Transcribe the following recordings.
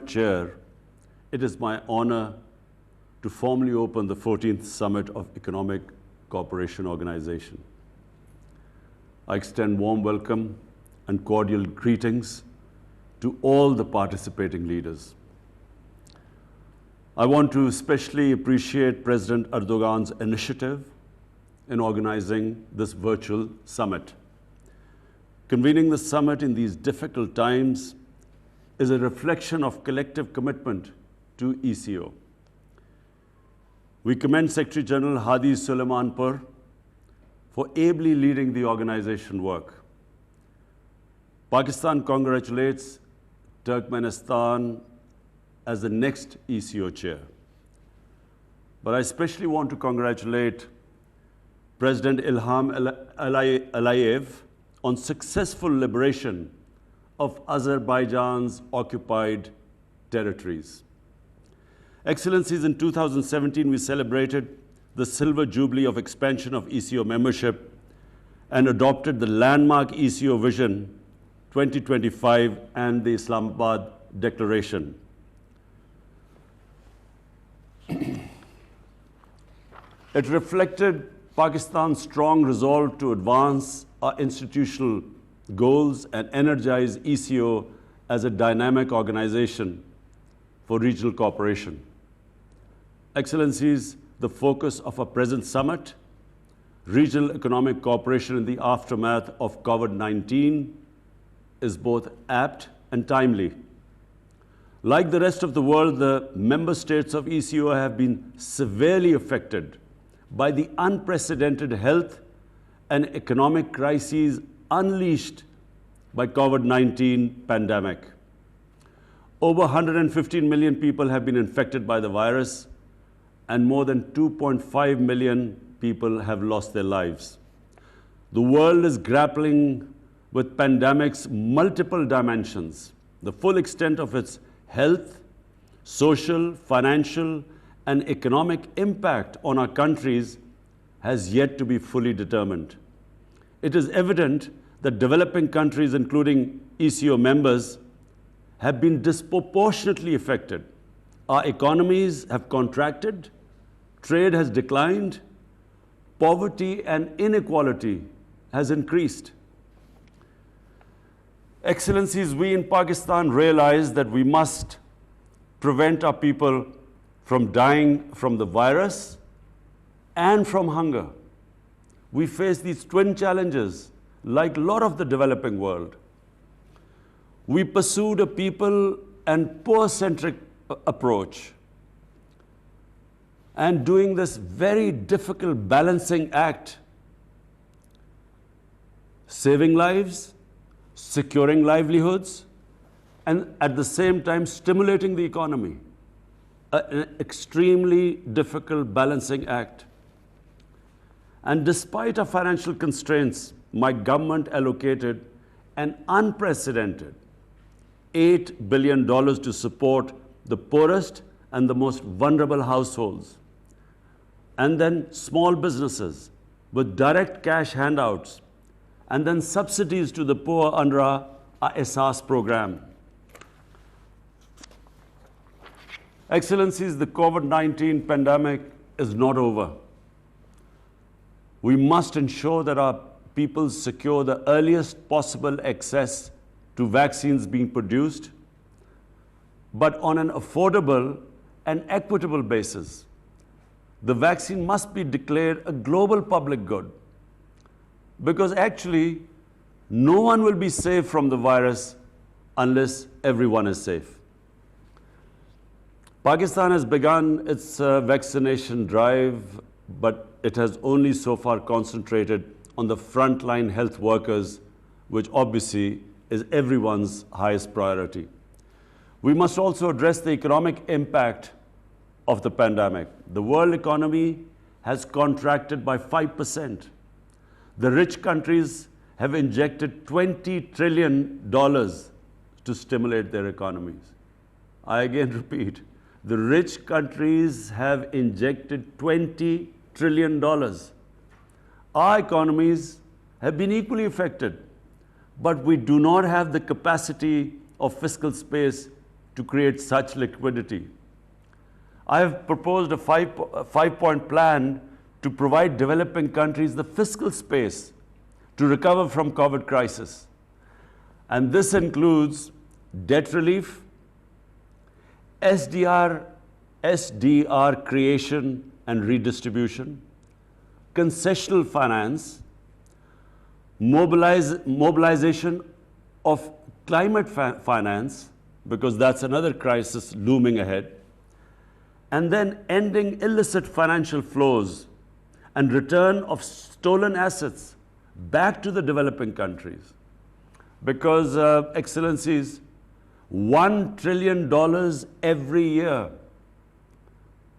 Summit Chair, it is my honor to formally open the 14th Summit of Economic Cooperation Organization. I extend warm welcome and cordial greetings to all the participating leaders. I want to especially appreciate President Erdogan's initiative in organizing this virtual summit. Convening the summit in these difficult times is a reflection of collective commitment to ECO. We commend Secretary General Hadi Suleimanpur for ably leading the organization work. Pakistan congratulates Turkmenistan as the next ECO chair. But I especially want to congratulate President Ilham Aliyev on successful liberation of Azerbaijan's occupied territories. Excellencies, in 2017, we celebrated the Silver Jubilee of expansion of ECO membership and adopted the landmark ECO Vision 2025 and the Islamabad Declaration. It reflected Pakistan's strong resolve to advance our institutional goals and energize ECO as a dynamic organization for regional cooperation. Excellencies, the focus of our present summit, regional economic cooperation in the aftermath of COVID-19, is both apt and timely. Like the rest of the world, the member states of ECO have been severely affected by the unprecedented health and economic crises unleashed by COVID-19 pandemic. Over 115 million people have been infected by the virus, and more than 2.5 million people have lost their lives. The world is grappling with pandemic's multiple dimensions. The full extent of its health, social, financial, and economic impact on our countries has yet to be fully determined. It is evident that developing countries, including ECO members, have been disproportionately affected. Our economies have contracted, trade has declined, poverty and inequality has increased. Excellencies, we in Pakistan realize that we must prevent our people from dying from the virus and from hunger. We face these twin challenges like a lot of the developing world. We pursued a people and poor-centric approach, and doing this very difficult balancing act, saving lives, securing livelihoods, and at the same time stimulating the economy. An extremely difficult balancing act. And despite our financial constraints, my government allocated an unprecedented $8 billion to support the poorest and the most vulnerable households, and then small businesses with direct cash handouts, and then subsidies to the poor under our Ehsaas program. Excellencies, the COVID-19 pandemic is not over. We must ensure that our people secure the earliest possible access to vaccines being produced, but on an affordable and equitable basis. The vaccine must be declared a global public good, because actually no one will be safe from the virus unless everyone is safe. Pakistan has begun its vaccination drive, but it has only so far concentrated on the frontline health workers, which obviously is everyone's highest priority. We must also address the economic impact of the pandemic. The world economy has contracted by 5%. The rich countries have injected $20 trillion to stimulate their economies. I again repeat, the rich countries have injected $20 trillion. Our economies have been equally affected, but we do not have the capacity of fiscal space to create such liquidity. I have proposed a five-point plan to provide developing countries the fiscal space to recover from COVID crisis. And this includes debt relief, SDR creation and redistribution, concessional finance, mobilization of climate finance, because that's another crisis looming ahead, and then ending illicit financial flows and return of stolen assets back to the developing countries. Because, Excellencies, $1 trillion every year,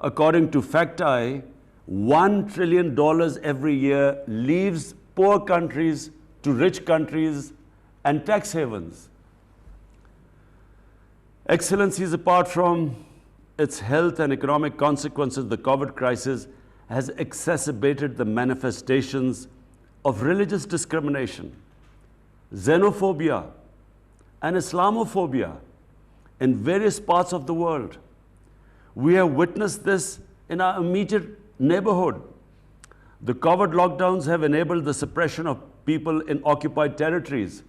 according to FactEye, $1 trillion every year leaves poor countries to rich countries and tax havens. Excellencies, apart from its health and economic consequences, the COVID crisis has exacerbated the manifestations of religious discrimination, xenophobia, and Islamophobia in various parts of the world. We have witnessed this in our immediate neighborhood. The COVID lockdowns have enabled the suppression of people in occupied territories,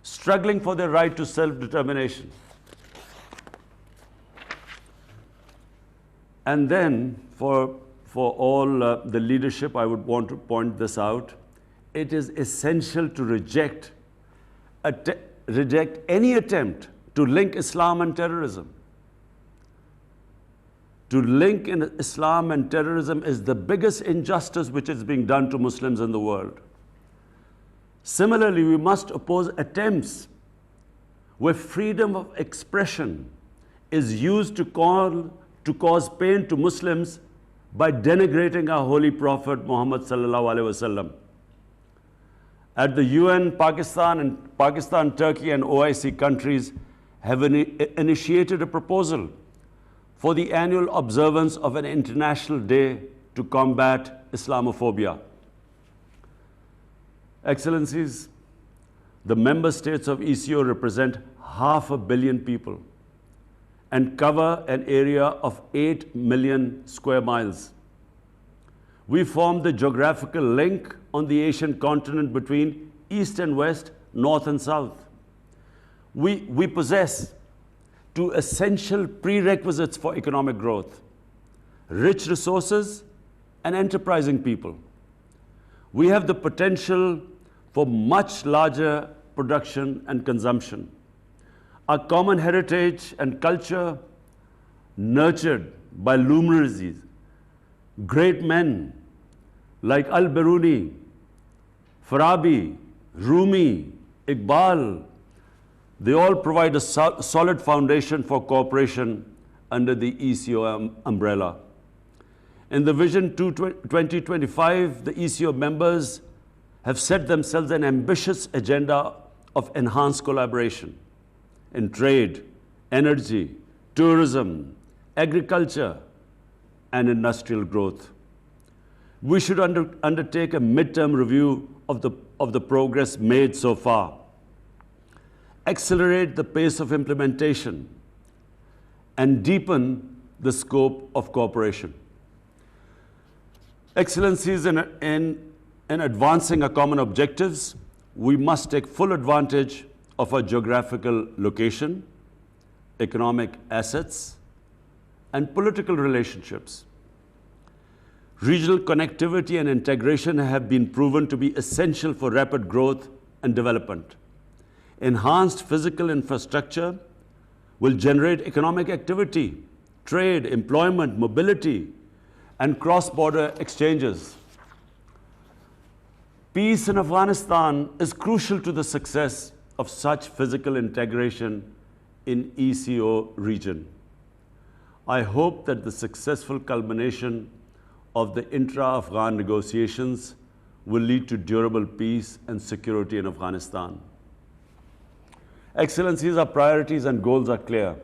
struggling for their right to self-determination. And then, for all the leadership, I would want to point this out. It is essential to reject any attempt to link Islam and terrorism. To link in Islam and terrorism is the biggest injustice which is being done to Muslims in the world. Similarly, we must oppose attempts where freedom of expression is used to cause pain to Muslims by denigrating our holy Prophet Muhammad sallallahu alaihi wasallam. At the UN, Pakistan, Turkey, and OIC countries have initiated a proposal for the annual observance of an international day to combat Islamophobia. Excellencies, the member states of ECO represent 500 million people and cover an area of 8 million square miles. We form the geographical link on the Asian continent between East and West, North and South. We possess two essential prerequisites for economic growth: rich resources and enterprising people. We have the potential for much larger production and consumption. Our common heritage and culture, nurtured by luminaries, great men like Al-Biruni, Farabi, Rumi, Iqbal, they all provide a solid foundation for cooperation under the ECO umbrella. In the Vision 2025, the ECO members have set themselves an ambitious agenda of enhanced collaboration in trade, energy, tourism, agriculture, and industrial growth. We should undertake a midterm review of the progress made so far, accelerate the pace of implementation, and deepen the scope of cooperation. Excellencies, in advancing our common objectives, we must take full advantage of our geographical location, economic assets, and political relationships. Regional connectivity and integration have been proven to be essential for rapid growth and development. Enhanced physical infrastructure will generate economic activity, trade, employment, mobility, and cross-border exchanges. Peace in Afghanistan is crucial to the success of such physical integration in ECO region. I hope that the successful culmination of the intra-Afghan negotiations will lead to durable peace and security in Afghanistan. Excellencies, our priorities and goals are clear.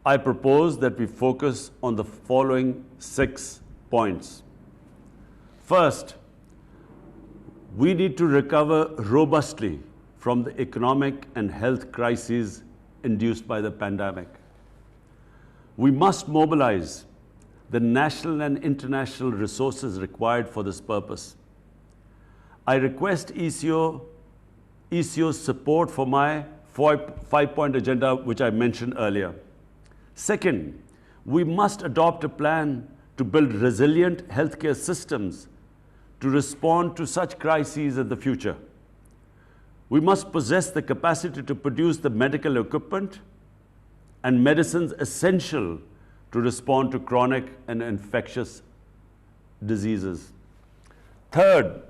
I propose that we focus on the following 6 points. First, we need to recover robustly from the economic and health crises induced by the pandemic. We must mobilize the national and international resources required for this purpose. I request ECO's support for my five-point agenda, which I mentioned earlier. Second, we must adopt a plan to build resilient healthcare systems to respond to such crises in the future. We must possess the capacity to produce the medical equipment and medicines essential to respond to chronic and infectious diseases. Third,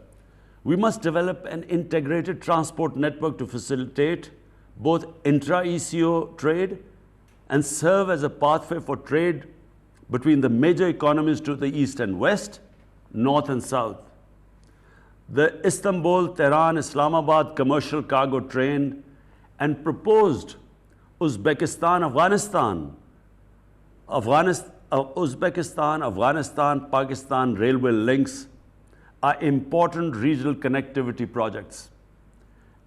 we must develop an integrated transport network to facilitate both intra-ECO trade and serve as a pathway for trade between the major economies to the east and west, north and south. The Istanbul-Tehran-Islamabad commercial cargo train and proposed Uzbekistan-Afghanistan-Pakistan railway links are important regional connectivity projects.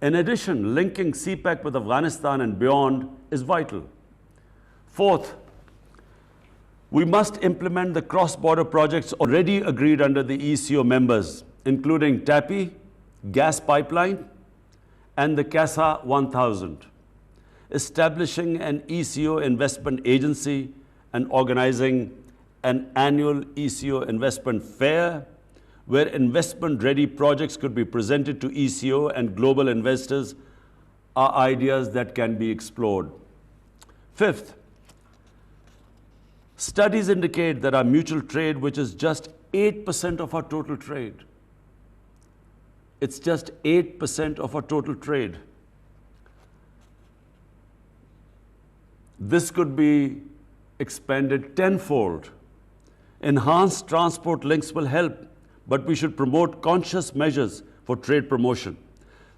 In addition, linking CPEC with Afghanistan and beyond is vital. Fourth, we must implement the cross-border projects already agreed under the ECO members, including TAPI, gas pipeline, and the CASA 1000, establishing an ECO investment agency and organizing an annual ECO investment fair where investment-ready projects could be presented to ECO and global investors are ideas that can be explored. Fifth, studies indicate that our mutual trade, which is just 8% of our total trade, it's just 8% of our total trade. This could be expanded tenfold. Enhanced transport links will help, but we should promote conscious measures for trade promotion,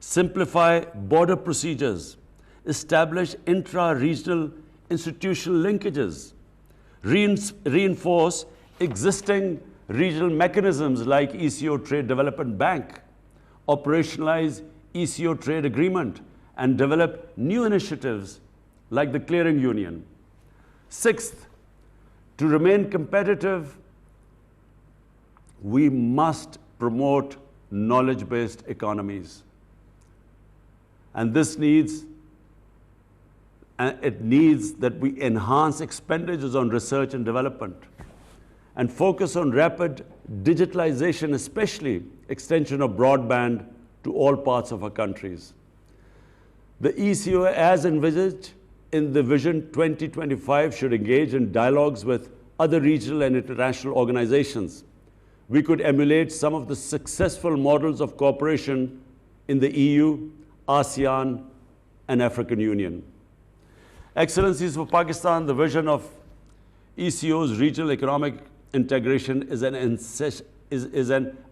simplify border procedures, establish intra-regional institutional linkages, reinforce existing regional mechanisms like ECO Trade Development Bank, operationalize ECO Trade Agreement, and develop new initiatives like the Clearing Union. Sixth, to remain competitive, we must promote knowledge-based economies. And this needs that we enhance expenditures on research and development and focus on rapid digitalization, especially extension of broadband to all parts of our countries. The ECO, as envisaged in the Vision 2025, should engage in dialogues with other regional and international organizations. We could emulate some of the successful models of cooperation in the EU, ASEAN, and African Union. Excellencies, for Pakistan, the vision of ECO's regional economic integration is an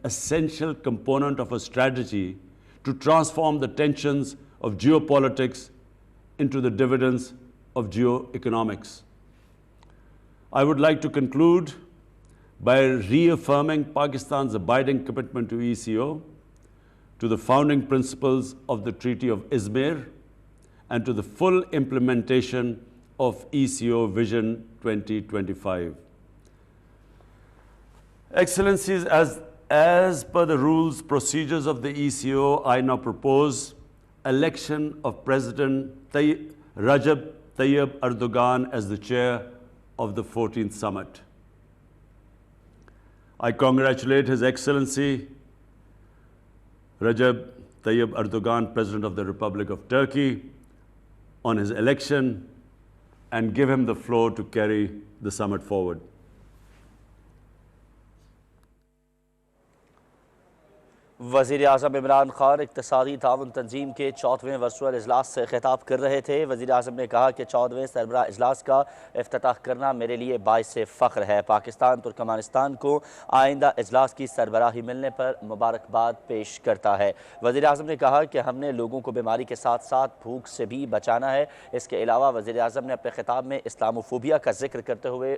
essential component of a strategy to transform the tensions of geopolitics into the dividends of geoeconomics. I would like to conclude by reaffirming Pakistan's abiding commitment to ECO, to the founding principles of the Treaty of Izmir, and to the full implementation of ECO Vision 2025. Excellencies, as per the rules, procedures of the ECO, I now propose election of President Recep Tayyip Erdogan as the chair of the 14th summit. I congratulate His Excellency Recep Tayyip Erdogan, President of the Republic of Turkey, on his election and give him the floor to carry the summit forward. वज़ीराज़म Imran Khan इक्तिसादी ताउन तंज़ीम के 14वें virtual इजलास से खिताब कर रहे थे। वज़ीराज़म ने कहा कि 14वें सरबराह इजलास का इफ्तिताह करना मेरे लिए बाइस फ़ख्र है। पाकिस्तान तुर्कमानिस्तान को आइंदा इजलास की सरबराही मिलने पर मुबारकबाद पेश करता है। वज़ीराज़म ने कहा कि हमने लोगों को बीमारी के साथ साथ भूख से भी बचाना है। इसके अलावा वज़ीराज़म ने अपने खिताब में इस्लामोफोबिया का जिक्र करते हुए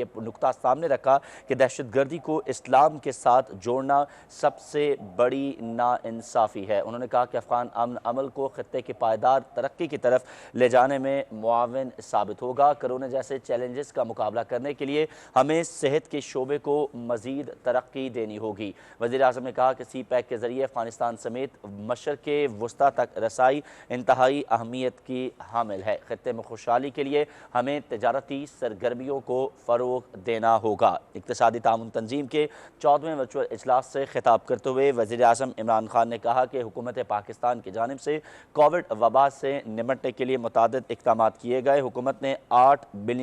ये नुक्ता सामने रखा कि दहशतगर्दी को इस्लाम के साथ जोड़ना सबसे बड़ी बड़ी नाइंसाफ़ी है। उन्होंने कहा कि अफ़गान अमन अमल को खत्ते की पायदार तरक्की की तरफ ले जाने में मुआविन साबित होगा। कोरोना जैसे चैलेंजेस का मुकाबला करने के लिए हमें सेहत के शोबे को मज़ीद तरक्की देनी होगी। वज़ीर-ए-आज़म ने कहा कि सी पैक के ज़रिए अफ़गानिस्तान समेत मशरक़े वुस्ता तक रसाई इंतहाई अहमियत की हामिल है। खत्ते में खुशहाली के लिए हमें तजारती सरगर्मियों को फ़रोग़ देना होगा। इक़्तिसादी ताउन तंज़ीम के 14वें वर्चुअल इजलास से खिताब करते हुए वज़ीर-ए-आज़म इमरान खान ने कहा कि हुकूमत पाकिस्तान की जानिब से कोविड वबा से निपटने के लिए मुतादिद इक़दामात किए गए। हुकूमत ने 8 बिलियन